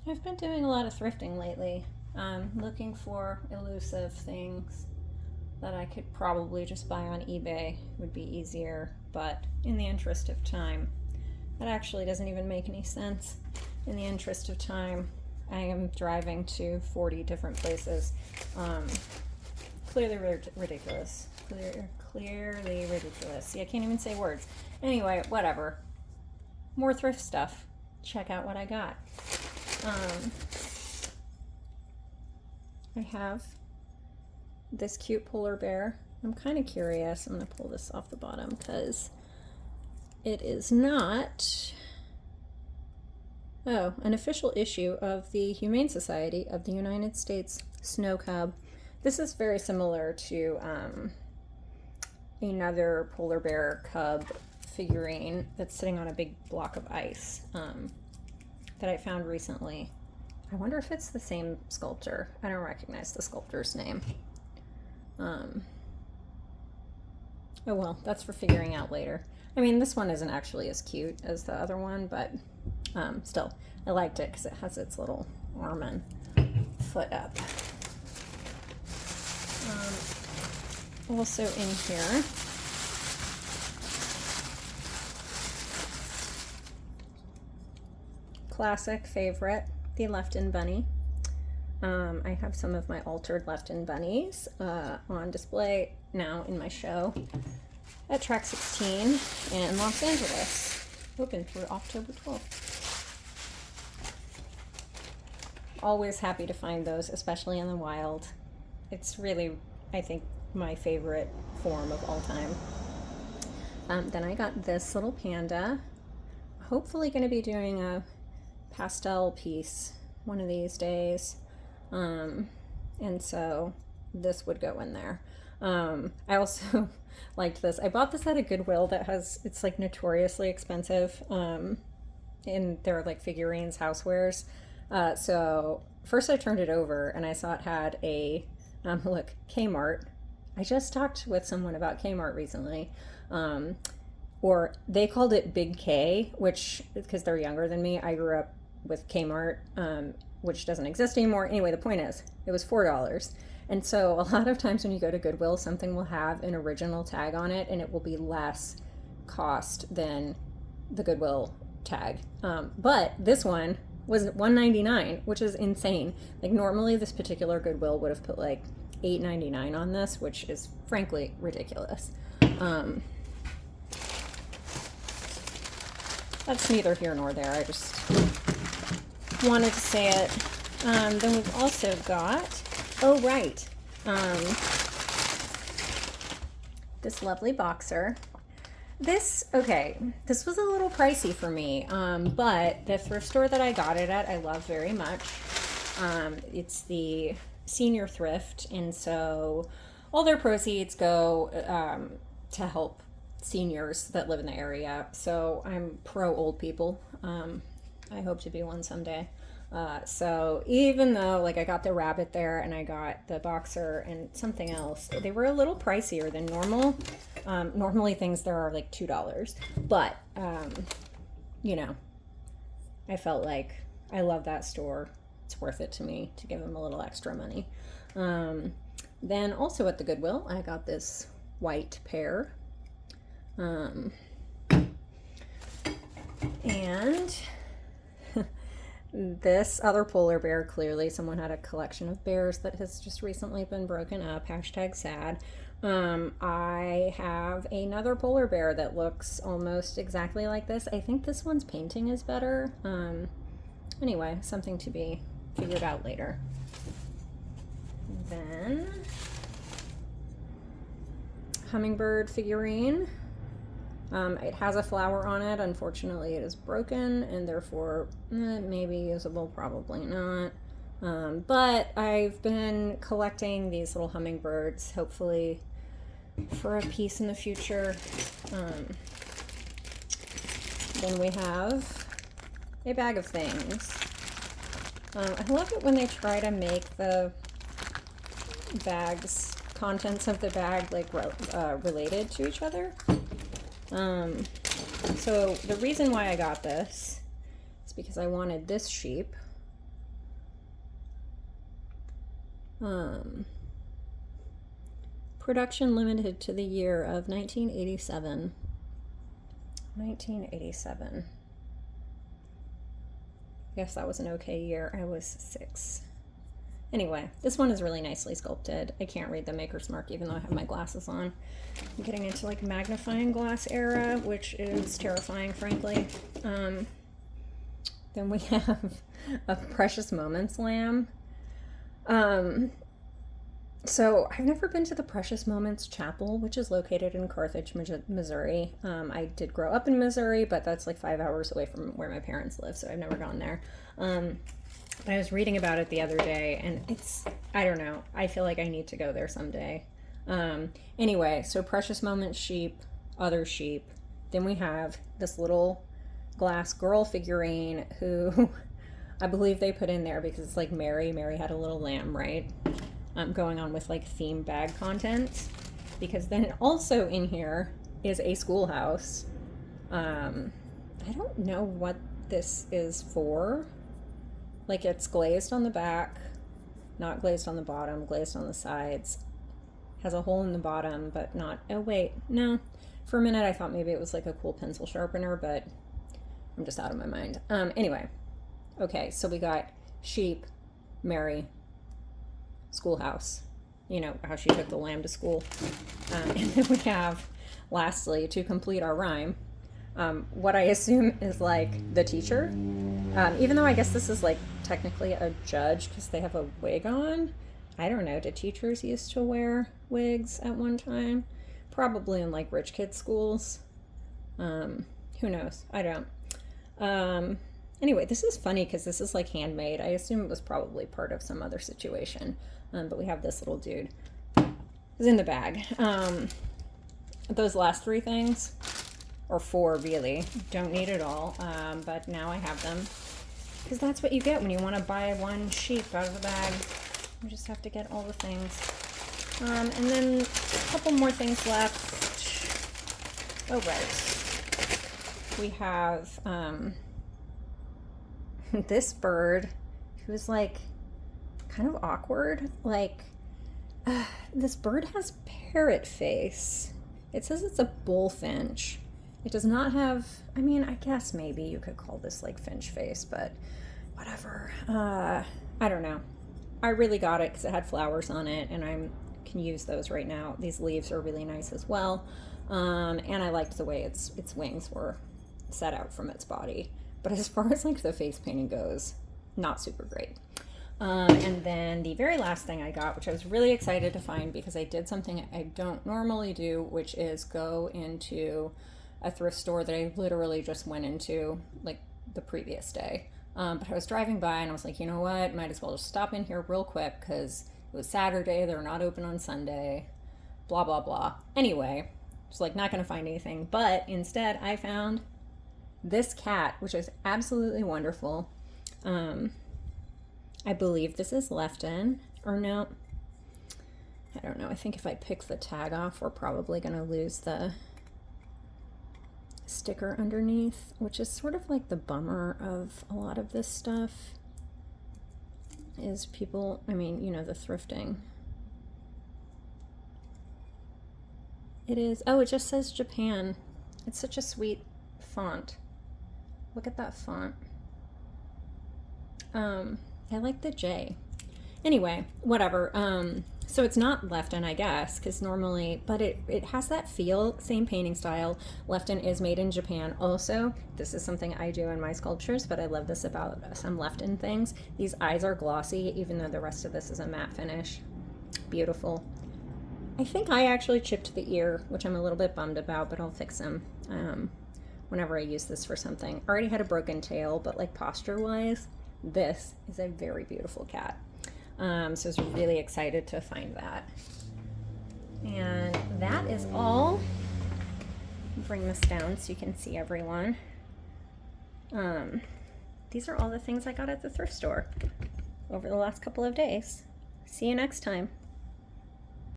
I've been doing a lot of thrifting lately, looking for elusive things that I could probably just buy on eBay. Would be easier, but in the interest of time, that actually doesn't even make any sense. In the interest of time, I am driving to 40 different places. Clearly ridiculous. Clearly ridiculous. See, I can't even say words. Anyway, whatever. More thrift stuff. Check out what I got. I have this cute polar bear. I'm kind of curious. I'm going to pull this off the bottom because it is not, an official issue of the Humane Society of the United States snow cub. This is very similar to another polar bear cub figurine that's sitting on a big block of ice that I found recently. I wonder if it's the same sculptor. I don't recognize the sculptor's name. Oh well, that's for figuring out later. I mean, this one isn't actually as cute as the other one, but still, I liked it because it has its little arm and foot up. Also in here, classic favorite, the Lefton Bunny. I have some of my altered Lefton Bunnies on display now in my show at Track 16 in Los Angeles, open through October 12th. Always happy to find those, especially in the wild. It's really, I think, my favorite form of all time. Then I got this little panda. Hopefully going to be doing a pastel piece one of these days. And so this would go in there. I also liked this. I bought this at a Goodwill it's like notoriously expensive. And they're like figurines, housewares. So first I turned it over and I saw it had a, look, Kmart. I just talked with someone about Kmart recently. Or they called it Big K, which, because they're younger than me, I grew up with Kmart, which doesn't exist anymore. Anyway, the point is, it was $4. And so a lot of times when you go to Goodwill, something will have an original tag on it and it will be less cost than the Goodwill tag. But this one was $1.99, which is insane. Like normally this particular Goodwill would have put like $8.99 on this, which is frankly ridiculous. That's neither here nor there. I just wanted to say it. Then we've also got, this lovely boxer. This was a little pricey for me, but the thrift store that I got it at, I love very much. It's the Senior Thrift, and so all their proceeds go to help seniors that live in the area. So I'm pro old people. I hope to be one someday. So even though like I got the rabbit there and I got the boxer and something else, they were a little pricier than normal. Normally things there are like $2, but I felt like I love that store. It's worth it to me to give them a little extra money. Then also at the Goodwill, I got this white pear. And this other polar bear, clearly someone had a collection of bears that has just recently been broken up, #sad. I have another polar bear that looks almost exactly like this. I think this one's painting is better. Anyway, something to be figured out later. Then hummingbird figurine. It has a flower on it. Unfortunately, it is broken and therefore maybe usable, probably not. But I've been collecting these little hummingbirds, hopefully for a piece in the future. Then we have a bag of things. I love it when they try to make the bags, contents of the bag, like related to each other. So the reason why I got this is because I wanted this sheep Production limited to the year of 1987. 1987. I guess that was an okay year. I was 6. Anyway, this one is really nicely sculpted. I can't read the maker's mark even though I have my glasses on. I'm getting into like magnifying glass era, which is terrifying, frankly. Then we have a Precious Moments lamb. So I've never been to the Precious Moments Chapel, which is located in Carthage, Missouri. I did grow up in Missouri, but that's like 5 hours away from where my parents live, so I've never gone there. But I was reading about it the other day, and I don't know, I feel like I need to go there someday. Anyway, so Precious Moments sheep, other sheep. Then we have this little glass girl figurine who I believe they put in there because it's like Mary had a little lamb, right? Going on with like theme bag content, because then also in here is a schoolhouse. I don't know what this is for. Like, it's glazed on the back, not glazed on the bottom, glazed on the sides, has a hole in the bottom, but not, oh wait, no, for a minute I thought maybe it was like a cool pencil sharpener, but I'm just out of my mind. Anyway, okay, so we got sheep, Mary, schoolhouse, you know, how she took the lamb to school. And then we have, lastly, to complete our rhyme, what I assume is like the teacher. Even though I guess this is like technically a judge because they have a wig on. I don't know, did teachers used to wear wigs at one time? Probably in like rich kid schools. Who knows? I don't. Anyway, this is funny because this is like handmade. I assume it was probably part of some other situation. But we have this little dude who's in the bag. Those last 3 things, or 4 really, don't need it all, but now I have them. Because that's what you get when you want to buy one sheep out of the bag. You just have to get all the things. And then a couple more things left. Oh, right. We have this bird who's like kind of awkward. Like, this bird has parrot face. It says it's a bullfinch. It does not have, I mean, I guess maybe you could call this like finch face, but whatever. I don't know. I really got it because it had flowers on it, and I can use those right now. These leaves are really nice as well. And I liked the way its wings were set out from its body. But as far as like the face painting goes, not super great. And then the very last thing I got, which I was really excited to find because I did something I don't normally do, which is go into a thrift store that I literally just went into like the previous day. But I was driving by and I was like, you know what, might as well just stop in here real quick because it was Saturday, they're not open on Sunday, blah, blah, blah. Anyway, just like not going to find anything, but instead I found this cat, which is absolutely wonderful. I believe this is Lefton, or no, I don't know. I think if I pick the tag off, we're probably going to lose the sticker underneath, which is sort of like the bummer of a lot of this stuff, is people, I mean, you know, the thrifting. It is, oh, it just says Japan. It's such a sweet font. Look at that font. I like the J. Anyway, whatever. So it's not Lefton, I guess, because normally, but it has that feel, same painting style. Lefton is made in Japan. Also, this is something I do in my sculptures, but I love this about some Lefton things. These eyes are glossy, even though the rest of this is a matte finish. Beautiful. I think I actually chipped the ear, which I'm a little bit bummed about, but I'll fix them whenever I use this for something. I already had a broken tail, but like posture-wise, this is a very beautiful cat. So I was really excited to find that. And that is all. Bring this down so you can see everyone. These are all the things I got at the thrift store over the last couple of days. See you next time.